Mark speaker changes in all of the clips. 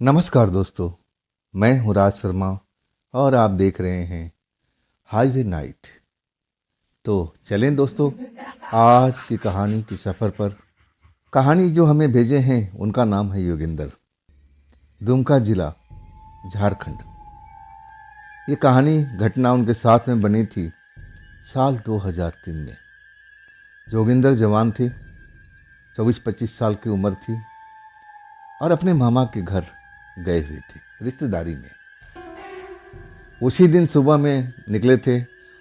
Speaker 1: नमस्कार दोस्तों, मैं हूँ राज शर्मा और आप देख रहे हैं हाईवे नाइट। तो चलें दोस्तों, आज की कहानी के सफ़र पर। कहानी जो हमें भेजे हैं उनका नाम है योगेंद्र, दुमका जिला, झारखंड। ये कहानी घटना उनके साथ में बनी थी साल 2003 में। जोगिंदर जवान थे, 24-25 साल की उम्र थी और अपने मामा के घर गए हुए थे रिश्तेदारी में। उसी दिन सुबह में निकले थे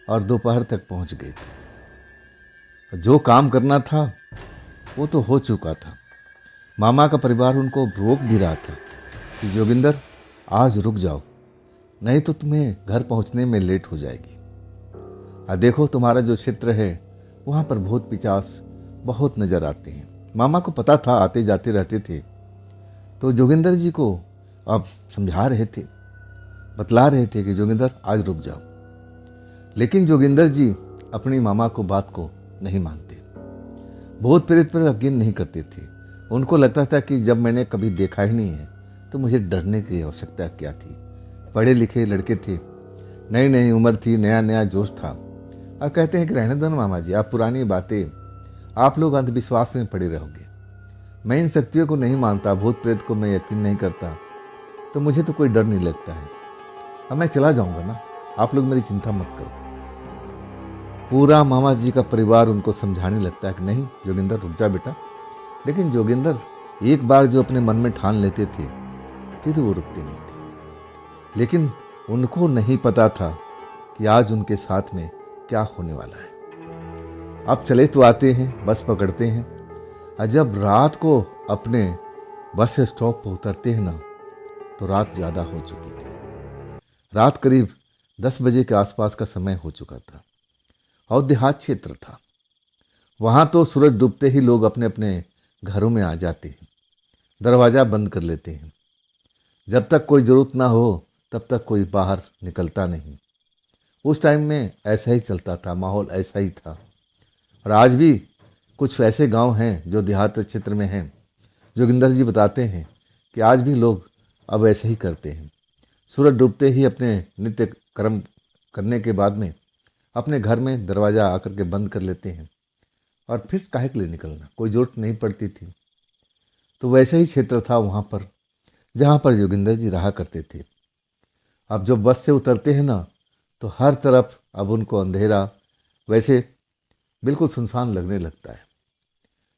Speaker 1: और दोपहर तक पहुंच गए थे। जो काम करना था वो तो हो चुका था। मामा का परिवार उनको रोक भी रहा था कि जोगिंदर आज रुक जाओ, नहीं तो तुम्हें घर पहुंचने में लेट हो जाएगी। देखो तुम्हारा जो क्षेत्र है वहाँ पर भूत पिचास बहुत नज़र आते हैं। मामा को पता था, आते जाते रहते थे। तो जोगिंदर जी को अब समझा रहे थे, बतला रहे थे कि जोगिंदर आज रुक जाओ। लेकिन जोगिंदर जी अपनी मामा को बात को नहीं मानते, भूत प्रेत पर यकीन नहीं करते थे। उनको लगता था कि जब मैंने कभी देखा ही नहीं है तो मुझे डरने की आवश्यकता क्या थी। पढ़े लिखे लड़के थे, नई नई उम्र थी, नया नया जोश था। अब कहते हैं कि रहने दो ना मामा जी, आप पुरानी बातें, आप लोग अंधविश्वास में पड़े रहोगे। मैं इन शक्तियों को नहीं मानता, भूत प्रेत को मैं यकीन नहीं करता, तो मुझे तो कोई डर नहीं लगता है। अब मैं चला जाऊंगा ना, आप लोग मेरी चिंता मत करो। पूरा मामा जी का परिवार उनको समझाने लगता है कि नहीं जोगिंदर रुक जा बेटा। लेकिन जोगिंदर एक बार जो अपने मन में ठान लेते थे फिर वो रुकते नहीं थे। लेकिन उनको नहीं पता था कि आज उनके साथ में क्या होने वाला है। अब चले तो आते हैं, बस पकड़ते हैं, और जब रात को अपने बस स्टॉप पर उतरते हैं ना तो रात ज़्यादा हो चुकी थी। रात करीब 10 बजे के आसपास का समय हो चुका था और देहात क्षेत्र था। वहाँ तो सूरज डूबते ही लोग अपने अपने घरों में आ जाते हैं, दरवाज़ा बंद कर लेते हैं। जब तक कोई ज़रूरत ना हो तब तक कोई बाहर निकलता नहीं। उस टाइम में ऐसा ही चलता था, माहौल ऐसा ही था। और आज भी कुछ ऐसे गांव हैं जो देहात क्षेत्र में हैं। जोगिंदर जी बताते हैं कि आज भी लोग अब ऐसे ही करते हैं। सूरज डूबते ही अपने नित्य कर्म करने के बाद में अपने घर में दरवाज़ा आकर के बंद कर लेते हैं और फिर काहे के लिए निकलना, कोई ज़रूरत नहीं पड़ती थी। तो वैसे ही क्षेत्र था वहाँ पर जहाँ पर जोगिंदर जी रहा करते थे। अब जब बस से उतरते हैं ना तो हर तरफ अब उनको अंधेरा, वैसे बिल्कुल सुनसान लगने लगता है।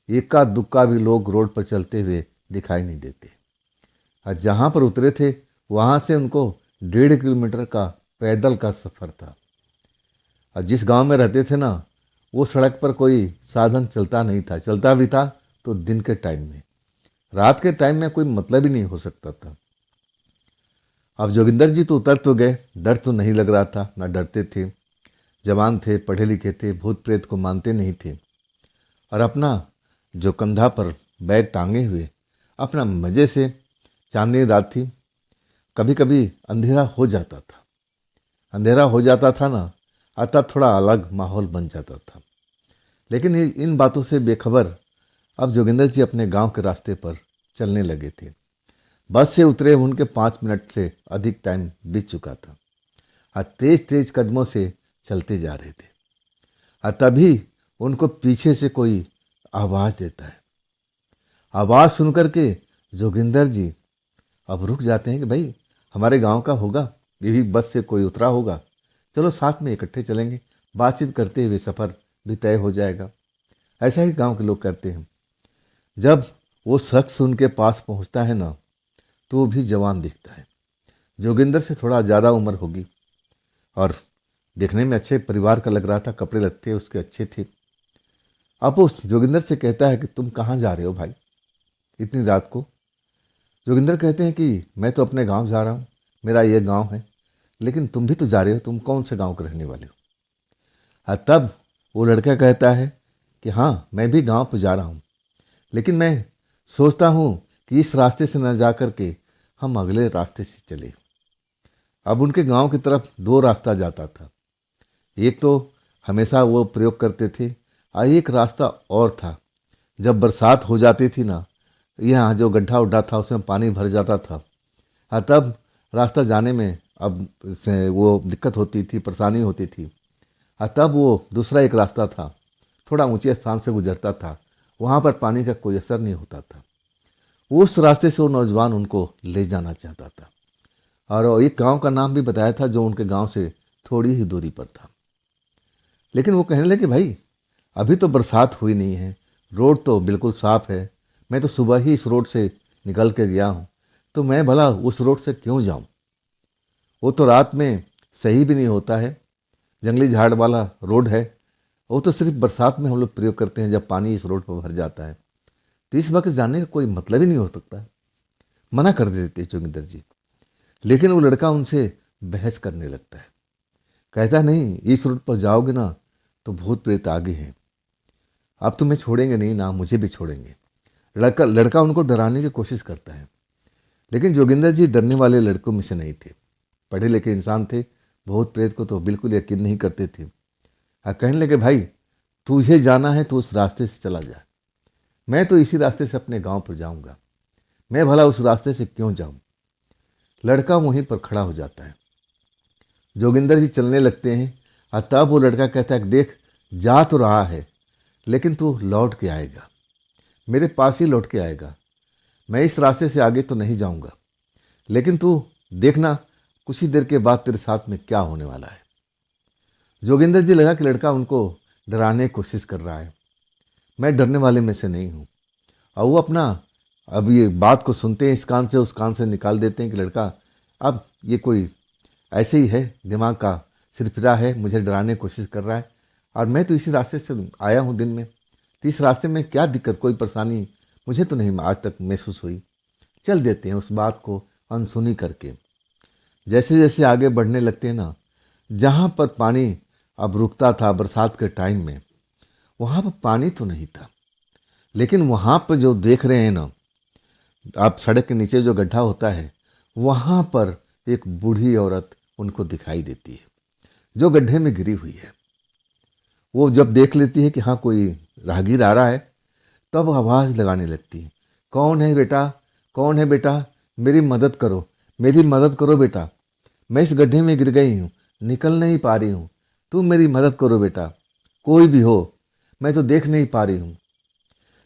Speaker 1: इक्का दुक्का भी लोग रोड पर चलते हुए दिखाई नहीं देते। और जहाँ पर उतरे थे वहाँ से उनको 1.5 किलोमीटर का पैदल का सफ़र था। और जिस गांव में रहते थे ना वो सड़क पर कोई साधन चलता नहीं था, चलता भी था तो दिन के टाइम में, रात के टाइम में कोई मतलब ही नहीं हो सकता था। अब जोगिंदर जी तो उतर तो गए, डर तो नहीं लग रहा था, ना डरते थे, जवान थे, पढ़े लिखे थे, भूत प्रेत को मानते नहीं थे। और अपना जो कंधा पर बैग टांगे हुए अपना मज़े से, चांदनी रात थी, कभी कभी अंधेरा हो जाता था। अंधेरा हो जाता था ना, तब थोड़ा अलग माहौल बन जाता था। लेकिन इन बातों से बेखबर अब जोगिंदर जी अपने गांव के रास्ते पर चलने लगे थे। बस से उतरे उनके 5 मिनट से अधिक टाइम बीत चुका था और तेज तेज कदमों से चलते जा रहे थे। और तभी उनको पीछे से कोई आवाज़ देता है। आवाज़ सुनकर के जोगिंदर जी अब रुक जाते हैं कि भाई हमारे गांव का होगा, ये भी बस से कोई उतरा होगा, चलो साथ में इकट्ठे चलेंगे, बातचीत करते हुए सफ़र भी तय हो जाएगा। ऐसा ही गांव के लोग करते हैं। जब वो शख्स उनके पास पहुंचता है ना तो वो भी जवान दिखता है। जोगिंदर से थोड़ा ज़्यादा उम्र होगी और देखने में अच्छे परिवार का लग रहा था, कपड़े लत्ते उसके अच्छे थे। अब उस जोगिंदर से कहता है कि तुम कहाँ जा रहे हो भाई इतनी रात को। जोगिंदर कहते हैं कि मैं तो अपने गांव जा रहा हूँ, मेरा ये गांव है, लेकिन तुम भी तो जा रहे हो, तुम कौन से गांव के रहने वाले हो। तब वो लड़का कहता है कि हाँ मैं भी गांव पर जा रहा हूँ, लेकिन मैं सोचता हूँ कि इस रास्ते से न जा कर के हम अगले रास्ते से चले। अब उनके गांव की तरफ 2 रास्ता जाता था। एक तो हमेशा वो प्रयोग करते थे और एक रास्ता और था, जब बरसात हो जाती थी ना, यहाँ जो गड्ढा उड्ढा था उसमें पानी भर जाता था तब रास्ता जाने में अब से वो दिक्कत होती थी, परेशानी होती थी। तब वो दूसरा एक रास्ता था, थोड़ा ऊंचे स्थान से गुजरता था, वहाँ पर पानी का कोई असर नहीं होता था। उस रास्ते से वो नौजवान उनको ले जाना चाहता था और एक गांव का नाम भी बताया था जो उनके गांव से थोड़ी ही दूरी पर था। लेकिन वो कहने लगे, भाई अभी तो बरसात हुई नहीं है, रोड तो बिल्कुल साफ है, मैं तो सुबह ही इस रोड से निकल के गया हूँ, तो मैं भला उस रोड से क्यों जाऊँ? वो तो रात में सही भी नहीं होता है, जंगली झाड़ वाला रोड है, वो तो सिर्फ बरसात में हम लोग प्रयोग करते हैं जब पानी इस रोड पर भर जाता है, तो इस वक्त जाने का कोई मतलब ही नहीं हो सकता। मना कर देते जोगिंदर जी। लेकिन वो लड़का उनसे बहस करने लगता है, कहता नहीं, इस रोड पर जाओगे ना तो भूत प्रेत आगे हैं, अब तुम्हें छोड़ेंगे नहीं ना, मुझे भी छोड़ेंगे। लड़का लड़का उनको डराने की कोशिश करता है, लेकिन जोगिंदर जी डरने वाले लड़कों में से नहीं थे, पढ़े लिखे इंसान थे, भूत प्रेत को तो बिल्कुल यकीन नहीं करते थे। कहने लगे, भाई तुझे जाना है तो उस रास्ते से चला जा, मैं तो इसी रास्ते से अपने गांव पर जाऊंगा, मैं भला उस रास्ते से क्यों जाऊं? लड़का वहीं पर खड़ा हो जाता है, जोगिंदर जी चलने लगते हैं। तब वो लड़का कहता है, देख जा तो रहा है लेकिन तू लौट के आएगा, मेरे पास ही लौट के आएगा, मैं इस रास्ते से आगे तो नहीं जाऊंगा, लेकिन तू देखना कुछ ही देर के बाद तेरे साथ में क्या होने वाला है। जोगिंदर जी लगा कि लड़का उनको डराने की कोशिश कर रहा है, मैं डरने वाले में से नहीं हूँ। और वो अपना अब ये बात को सुनते हैं, इस कान से उस कान से निकाल देते हैं कि लड़का अब ये कोई ऐसे ही है, दिमाग का सिरफिरा है, मुझे डराने की कोशिश कर रहा है, और मैं तो इसी रास्ते से आया हूँ दिन में, तो इस रास्ते में क्या दिक्कत, कोई परेशानी मुझे तो नहीं आज तक महसूस हुई। चल देते हैं उस बात को अनसुनी करके। जैसे जैसे आगे बढ़ने लगते हैं ना, जहाँ पर पानी अब रुकता था बरसात के टाइम में, वहाँ पर पानी तो नहीं था, लेकिन वहाँ पर जो देख रहे हैं ना आप, सड़क के नीचे जो गड्ढा होता है, वहाँ पर एक बूढ़ी औरत उनको दिखाई देती है जो गड्ढे में गिरी हुई है। वो जब देख लेती है कि हाँ कोई राहगीर आ रहा है, तब आवाज़ लगाने लगती है, कौन है बेटा, कौन है बेटा, मेरी मदद करो, मेरी मदद करो बेटा, मैं इस गड्ढे में गिर गई हूँ, निकल नहीं पा रही हूँ, तुम मेरी मदद करो बेटा, कोई भी हो, मैं तो देख नहीं पा रही हूँ।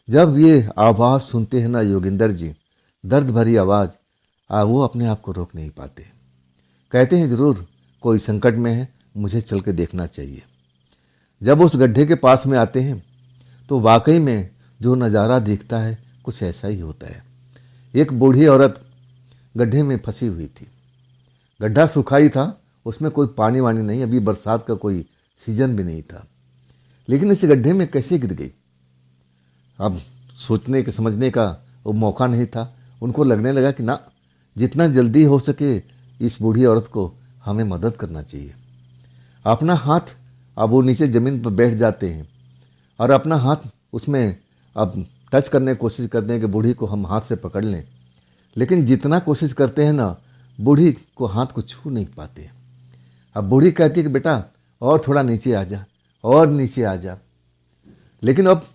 Speaker 1: जब ये आवाज़ सुनते हैं ना योगिंदर जी, दर्द भरी आवाज़, वो अपने आप को रोक नहीं पाते, कहते हैं ज़रूर कोई संकट में है, मुझे चल के देखना चाहिए। जब उस गड्ढे के पास में आते हैं तो वाकई में जो नज़ारा दिखता है कुछ ऐसा ही होता है। एक बूढ़ी औरत गड्ढे में फंसी हुई थी, गड्ढा सूखा ही था, उसमें कोई पानी वानी नहीं, अभी बरसात का कोई सीजन भी नहीं था, लेकिन इस गड्ढे में कैसे गिर गई? अब सोचने के समझने का वो मौका नहीं था। उनको लगने लगा कि ना, जितना जल्दी हो सके इस बूढ़ी औरत को हमें मदद करना चाहिए। अपना हाथ, अब वो नीचे ज़मीन पर बैठ जाते हैं और अपना हाथ उसमें अब टच करने की कोशिश करते हैं कि बूढ़ी को हम हाथ से पकड़ लें, लेकिन जितना कोशिश करते हैं ना, बूढ़ी को हाथ को छू नहीं पाते। अब बूढ़ी कहती है कि बेटा और थोड़ा नीचे आ जा, और नीचे आ जा, लेकिन अब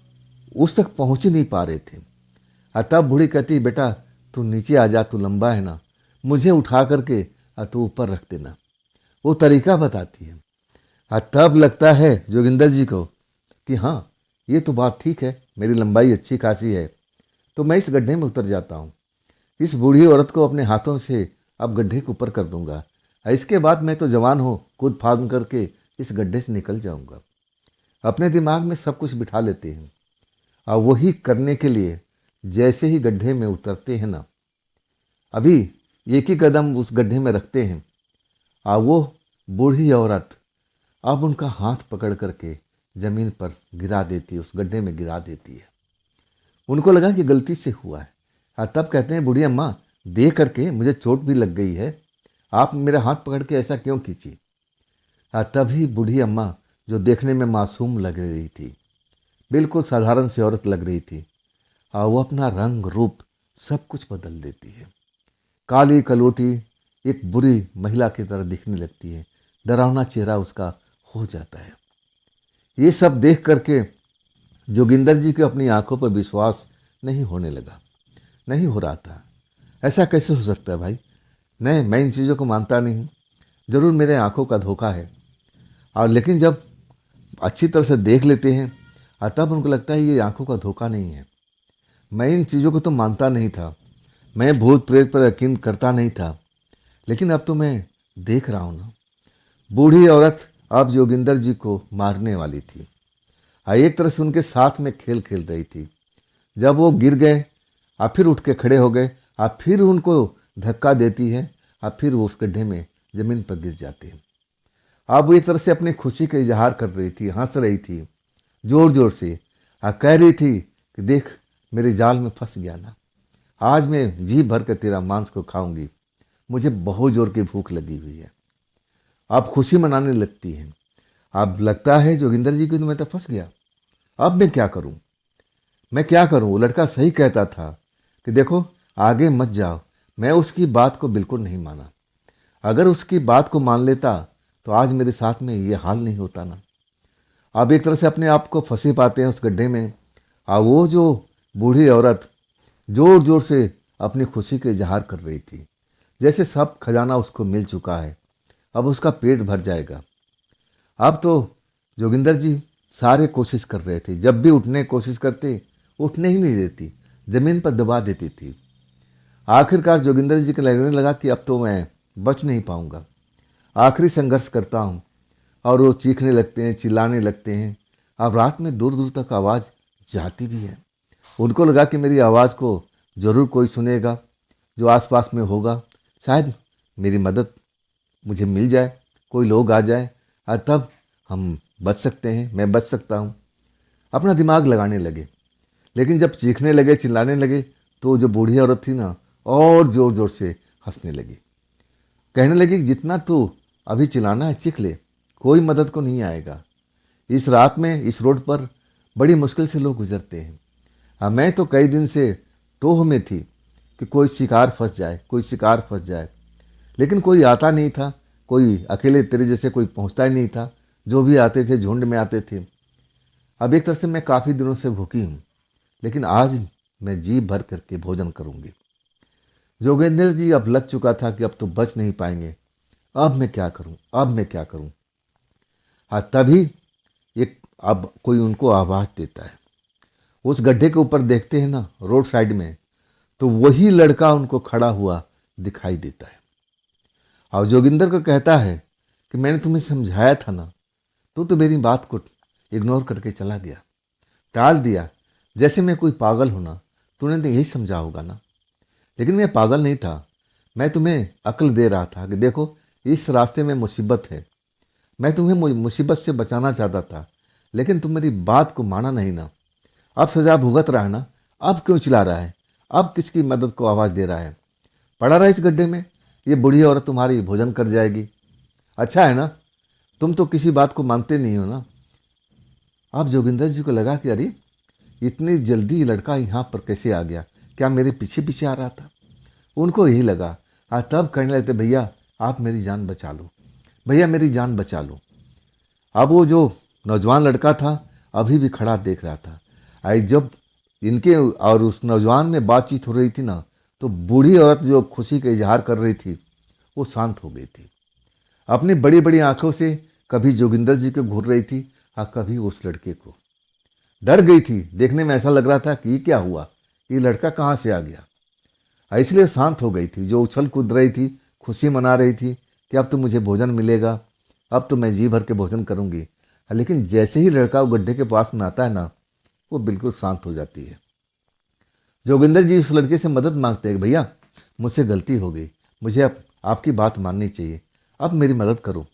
Speaker 1: उस तक पहुँच ही नहीं पा रहे थे। तब बूढ़ी कहती है, बेटा तू नीचे आ जा, तू लंबा है ना, मुझे उठा करके तू ऊपर रख देना। वो तरीका बताती है। तब लगता है जोगिंदर जी को कि हाँ ये तो बात ठीक है, मेरी लंबाई अच्छी खासी है, तो मैं इस गड्ढे में उतर जाता हूँ, इस बूढ़ी औरत को अपने हाथों से अब गड्ढे के ऊपर कर दूंगा, इसके बाद मैं तो जवान हो, कूद फांद करके इस गड्ढे से निकल जाऊंगा। अपने दिमाग में सब कुछ बिठा लेते हैं और वही करने के लिए जैसे ही गड्ढे में उतरते हैं ना, अभी एक ही कदम उस गड्ढे में रखते हैं और वो बूढ़ी औरत अब उनका हाथ पकड़ करके ज़मीन पर गिरा देती है, उस गड्ढे में गिरा देती है। उनको लगा कि गलती से हुआ है। तब कहते हैं, बूढ़ी अम्मा दे करके मुझे चोट भी लग गई है, आप मेरा हाथ पकड़ के ऐसा क्यों खींची? तभी बूढ़ी अम्मा जो देखने में मासूम लग रही थी, बिल्कुल साधारण सी औरत लग रही थी, वो अपना रंग रूप सब कुछ बदल देती है। काली कलोटी एक बुरी महिला की तरह दिखने लगती है, डरावना चेहरा उसका हो जाता है। ये सब देख करके जोगिंदर जी को अपनी आंखों पर विश्वास नहीं होने लगा, नहीं हो रहा था। ऐसा कैसे हो सकता है भाई? नहीं, मैं इन चीज़ों को मानता नहीं हूँ। ज़रूर मेरे आँखों का धोखा है। और लेकिन जब अच्छी तरह से देख लेते हैं तब उनको लगता है ये आँखों का धोखा नहीं है। मैं इन चीज़ों को तो मानता नहीं था। मैं भूत प्रेत पर यकीन करता नहीं था। लेकिन अब तो मैं देख रहा हूँ ना, बूढ़ी औरत अब जोगिंदर जी को मारने वाली थी। एक तरह से उनके साथ में खेल खेल रही थी। जब वो गिर गए आप फिर उठ के खड़े हो गए, आप फिर उनको धक्का देती है, आप फिर वो उस गड्ढे में ज़मीन पर गिर जाते हैं। आप वो एक तरह से अपनी खुशी का इजहार कर रही थी, हंस रही थी जोर जोर से। कह रही थी कि देख मेरे जाल में फंस गया ना, आज मैं जी भर कर तेरा मांस को खाऊंगी, मुझे बहुत जोर की भूख लगी हुई है। आप खुशी मनाने लगती हैं। आप लगता है जोगिंदर जी की तो मैं तो फंस गया, अब मैं क्या करूं, मैं क्या करूं। वो लड़का सही कहता था कि देखो आगे मत जाओ। मैं उसकी बात को बिल्कुल नहीं माना। अगर उसकी बात को मान लेता तो आज मेरे साथ में ये हाल नहीं होता ना। आप एक तरह से अपने आप को फंसे पाते हैं उस गड्ढे में। और वो जो बूढ़ी औरत जोर जोर से अपनी खुशी का इजहार कर रही थी, जैसे सब खजाना उसको मिल चुका है, अब उसका पेट भर जाएगा। अब तो जोगिंदर जी सारे कोशिश कर रहे थे, जब भी उठने की कोशिश करते उठने ही नहीं देती, जमीन पर दबा देती थी। आखिरकार जोगिंदर जी को लगने लगा कि अब तो मैं बच नहीं पाऊंगा। आखिरी संघर्ष करता हूँ और वो चीखने लगते हैं, चिल्लाने लगते हैं। अब रात में दूर दूर तक आवाज़ जाती भी है। उनको लगा कि मेरी आवाज़ को ज़रूर कोई सुनेगा जो आसपास में होगा, शायद मेरी मदद मुझे मिल जाए, कोई लोग आ जाए और तब हम बच सकते हैं, मैं बच सकता हूँ। अपना दिमाग लगाने लगे। लेकिन जब चीखने लगे, चिल्लाने लगे, तो जो बूढ़ी औरत थी ना और ज़ोर ज़ोर से हंसने लगी। कहने लगी कि जितना तू अभी चिल्लाना है चीख ले, कोई मदद को नहीं आएगा। इस रात में इस रोड पर बड़ी मुश्किल से लोग गुजरते हैं। मैं तो कई दिन से टोह में थी कि कोई शिकार फंस जाए, कोई शिकार फंस जाए, लेकिन कोई आता नहीं था। कोई अकेले तेरे जैसे कोई पहुंचता ही नहीं था। जो भी आते थे झुंड में आते थे। अब एक तरह से मैं काफ़ी दिनों से भूखी हूँ, लेकिन आज मैं जी भर करके भोजन करूँगी। जोगेंद्र जी अब लग चुका था कि अब तो बच नहीं पाएंगे। अब मैं क्या करूँ, अब मैं क्या करूँ। हाँ, तभी एक अब कोई उनको आवाज़ देता है। उस गड्ढे के ऊपर देखते हैं ना रोड साइड में, तो वही लड़का उनको खड़ा हुआ दिखाई देता है। और जोगिंदर को कहता है कि मैंने तुम्हें समझाया था ना, तो मेरी बात को इग्नोर करके चला गया, टाल दिया, जैसे मैं कोई पागल हूं ना। तूने तो यही समझा होगा ना। लेकिन मैं पागल नहीं था। मैं तुम्हें अक्ल दे रहा था कि देखो इस रास्ते में मुसीबत है। मैं तुम्हें मुसीबत से बचाना चाहता था, लेकिन तुम मेरी बात को माना नहीं ना। अब सजा भुगत रहा है ना, अब क्यों चिल्ला रहा है, अब किसकी मदद को आवाज़ दे रहा है। पड़ा रहा इस गड्ढे में, ये बूढ़ी औरत तुम्हारी भोजन कर जाएगी। अच्छा है ना, तुम तो किसी बात को मानते नहीं हो ना। अब जोगिंदर जी को लगा कि अरे इतनी जल्दी ये लड़का यहाँ पर कैसे आ गया, क्या मेरे पीछे पीछे आ रहा था। उनको यही लगा। तब कहने लगते भैया आप मेरी जान बचा लो, भैया मेरी जान बचा लो। अब वो जो नौजवान लड़का था अभी भी खड़ा देख रहा था। आई जब इनके और उस नौजवान में बातचीत हो रही थी ना, तो बूढ़ी औरत जो खुशी का इजहार कर रही थी वो शांत हो गई थी। अपनी बड़ी बड़ी आंखों से कभी जोगिंदर जी को घूर रही थी और कभी उस लड़के को। डर गई थी। देखने में ऐसा लग रहा था कि ये क्या हुआ, ये लड़का कहाँ से आ गया। इसलिए शांत हो गई थी। जो उछल कूद रही थी, खुशी मना रही थी कि अब तो मुझे भोजन मिलेगा, अब तो मैं जी भर के भोजन करूंगी। लेकिन जैसे ही लड़का वो गड्ढे के पास में आता है ना, वो बिल्कुल शांत हो जाती है। जोगिंदर जी उस लड़के से मदद मांगते हैं, भैया मुझसे गलती हो गई, मुझे अब आपकी बात माननी चाहिए, अब मेरी मदद करो।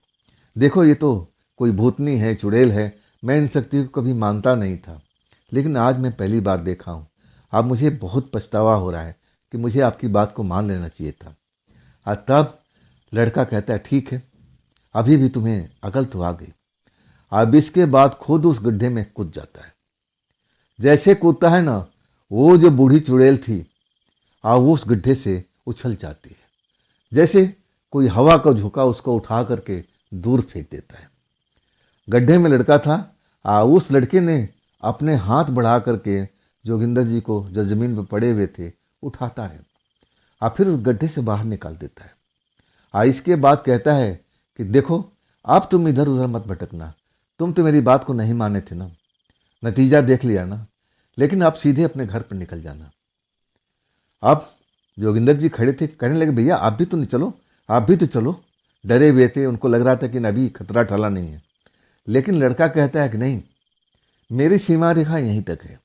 Speaker 1: देखो ये तो कोई भूतनी है, चुड़ैल है, मैं इन शक्तियों को कभी मानता नहीं था, लेकिन आज मैं पहली बार देखा हूँ। अब मुझे बहुत पछतावा हो रहा है कि मुझे आपकी बात को मान लेना चाहिए था। और तब लड़का कहता है ठीक है, अभी भी तुम्हें अकल तो आ गई। अब इसके बाद खुद उस गड्ढे में कूद जाता है। जैसे कूदता है ना, वो जो बूढ़ी चुड़ैल थी वो उस गड्ढे से उछल जाती है, जैसे कोई हवा का झोंका उसको उठा करके दूर फेंक देता है। गड्ढे में लड़का था, उस लड़के ने अपने हाथ बढ़ा करके जोगिंदर जी को जो जमीन पर पड़े हुए थे उठाता है और फिर उस गड्ढे से बाहर निकाल देता है। इसके बाद कहता है कि देखो अब तुम इधर उधर मत भटकना, तुम तो मेरी बात को नहीं माने थे ना, नतीजा देख लिया ना, लेकिन आप सीधे अपने घर पर निकल जाना। अब जोगिंदर जी खड़े थे, कहने लगे भैया आप भी तो नहीं चलो, आप भी तो चलो। डरे हुए थे, उनको लग रहा था कि अभी खतरा टला नहीं है। लेकिन लड़का कहता है कि नहीं, मेरी सीमा रेखा यहीं तक है,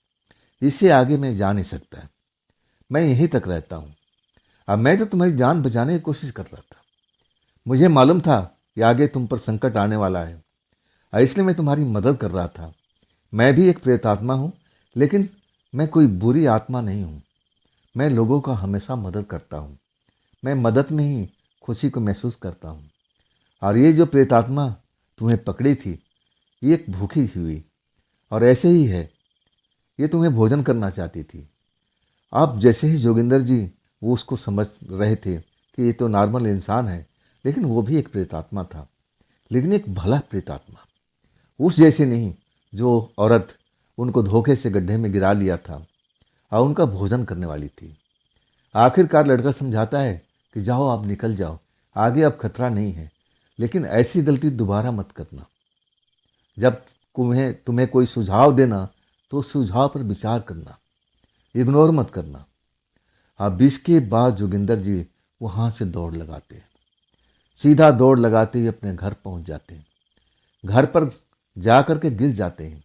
Speaker 1: इससे आगे मैं जा नहीं सकता, मैं यहीं तक रहता हूँ। अब मैं तो तुम्हारी जान बचाने की कोशिश कर रहा था, मुझे मालूम था कि आगे तुम पर संकट आने वाला है, इसलिए मैं तुम्हारी मदद कर रहा था। मैं भी एक प्रेतात्मा हूँ, लेकिन मैं कोई बुरी आत्मा नहीं हूँ। मैं लोगों का हमेशा मदद करता हूँ, मैं मदद में ही खुशी को महसूस करता हूँ। और ये जो प्रेतात्मा तुम्हें पकड़ी थी, ये एक भूखी हुई और ऐसे ही है, ये तुम्हें भोजन करना चाहती थी। अब जैसे ही जोगिंदर जी वो उसको समझ रहे थे कि ये तो नॉर्मल इंसान है, लेकिन वो भी एक प्रेतात्मा था, लेकिन एक भला प्रेतात्मा, उस जैसे नहीं जो औरत उनको धोखे से गड्ढे में गिरा लिया था और उनका भोजन करने वाली थी। आखिरकार लड़का समझाता है कि जाओ आप निकल जाओ, आगे अब खतरा नहीं है, लेकिन ऐसी गलती दोबारा मत करना। जब तुम्हें तुम्हें कोई सुझाव देना तो उस सुझाव पर विचार करना, इग्नोर मत करना। अब इसके बाद जोगिंदर जी वहाँ से दौड़ लगाते हैं, सीधा दौड़ लगाते हुए अपने घर पहुँच जाते हैं। घर पर जा कर के गिर जाते हैं।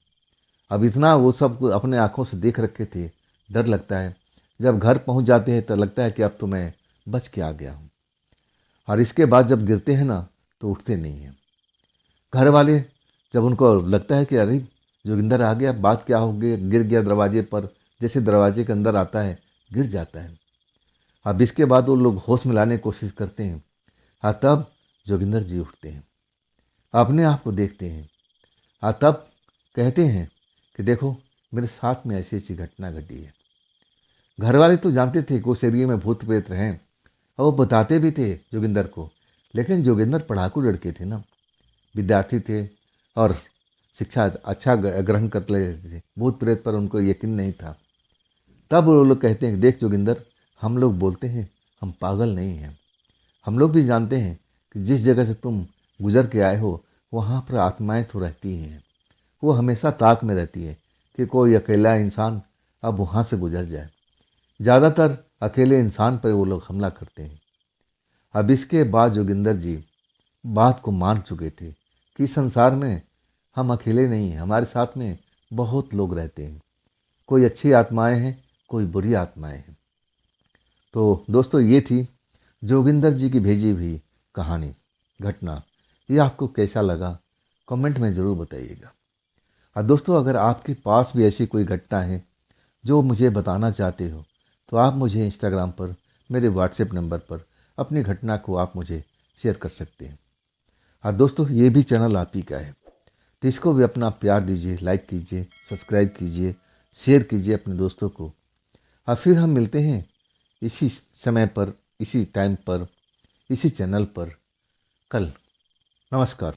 Speaker 1: अब इतना वो सब अपने आंखों से देख रखे थे, डर लगता है। जब घर पहुंच जाते हैं तो लगता है कि अब तो मैं बच के आ गया हूं। और इसके बाद जब गिरते हैं ना तो उठते नहीं हैं। घर वाले जब उनको लगता है कि अरे जोगिंदर आ गया, बात क्या हो गई, गिर गया दरवाजे पर, जैसे दरवाजे के अंदर आता है गिर जाता है। अब इसके बाद वो लोग होश मिलाने की कोशिश करते हैं। हाँ, तब जोगिंदर जी उठते हैं, अपने आप को देखते हैं। हाँ, तब कहते हैं कि देखो मेरे साथ में ऐसी ऐसी घटना घटी है। घर वाले तो जानते थे कि उस एरिया में भूत प्रेत हैं और वो बताते भी थे जोगिंदर को, लेकिन जोगिंदर पढ़ाकू लड़के थे ना, विद्यार्थी थे और शिक्षा अच्छा ग्रहण कर लेते थे, भूत प्रेत पर उनको यकीन नहीं था। तब वो लोग कहते हैं कि देख जोगिंदर, हम लोग बोलते हैं हम पागल नहीं हैं, हम लोग भी जानते हैं कि जिस जगह से तुम गुजर के आए हो वहाँ पर आत्माएं तो रहती ही हैं, वो हमेशा ताक में रहती है कि कोई अकेला इंसान अब वहाँ से गुजर जाए। ज़्यादातर अकेले इंसान पर वो लोग हमला करते हैं। अब इसके बाद जोगिंदर जी बात को मान चुके थे कि संसार में हम अकेले नहीं हैं, हमारे साथ में बहुत लोग रहते हैं, कोई अच्छी आत्माएं हैं, कोई बुरी आत्माएं हैं। तो दोस्तों ये थी जोगिंदर जी की भेजी हुई कहानी, घटना। ये आपको कैसा लगा कमेंट में ज़रूर बताइएगा। और दोस्तों अगर आपके पास भी ऐसी कोई घटना है जो मुझे बताना चाहते हो तो आप मुझे इंस्टाग्राम पर मेरे व्हाट्सएप नंबर पर अपनी घटना को आप मुझे शेयर कर सकते हैं। और दोस्तों ये भी चैनल आप ही का है, तो इसको भी अपना प्यार दीजिए, लाइक कीजिए, सब्सक्राइब कीजिए, शेयर कीजिए अपने दोस्तों को। और फिर हम मिलते हैं इसी समय पर, इसी टाइम पर, इसी चैनल पर कल। नमस्कार।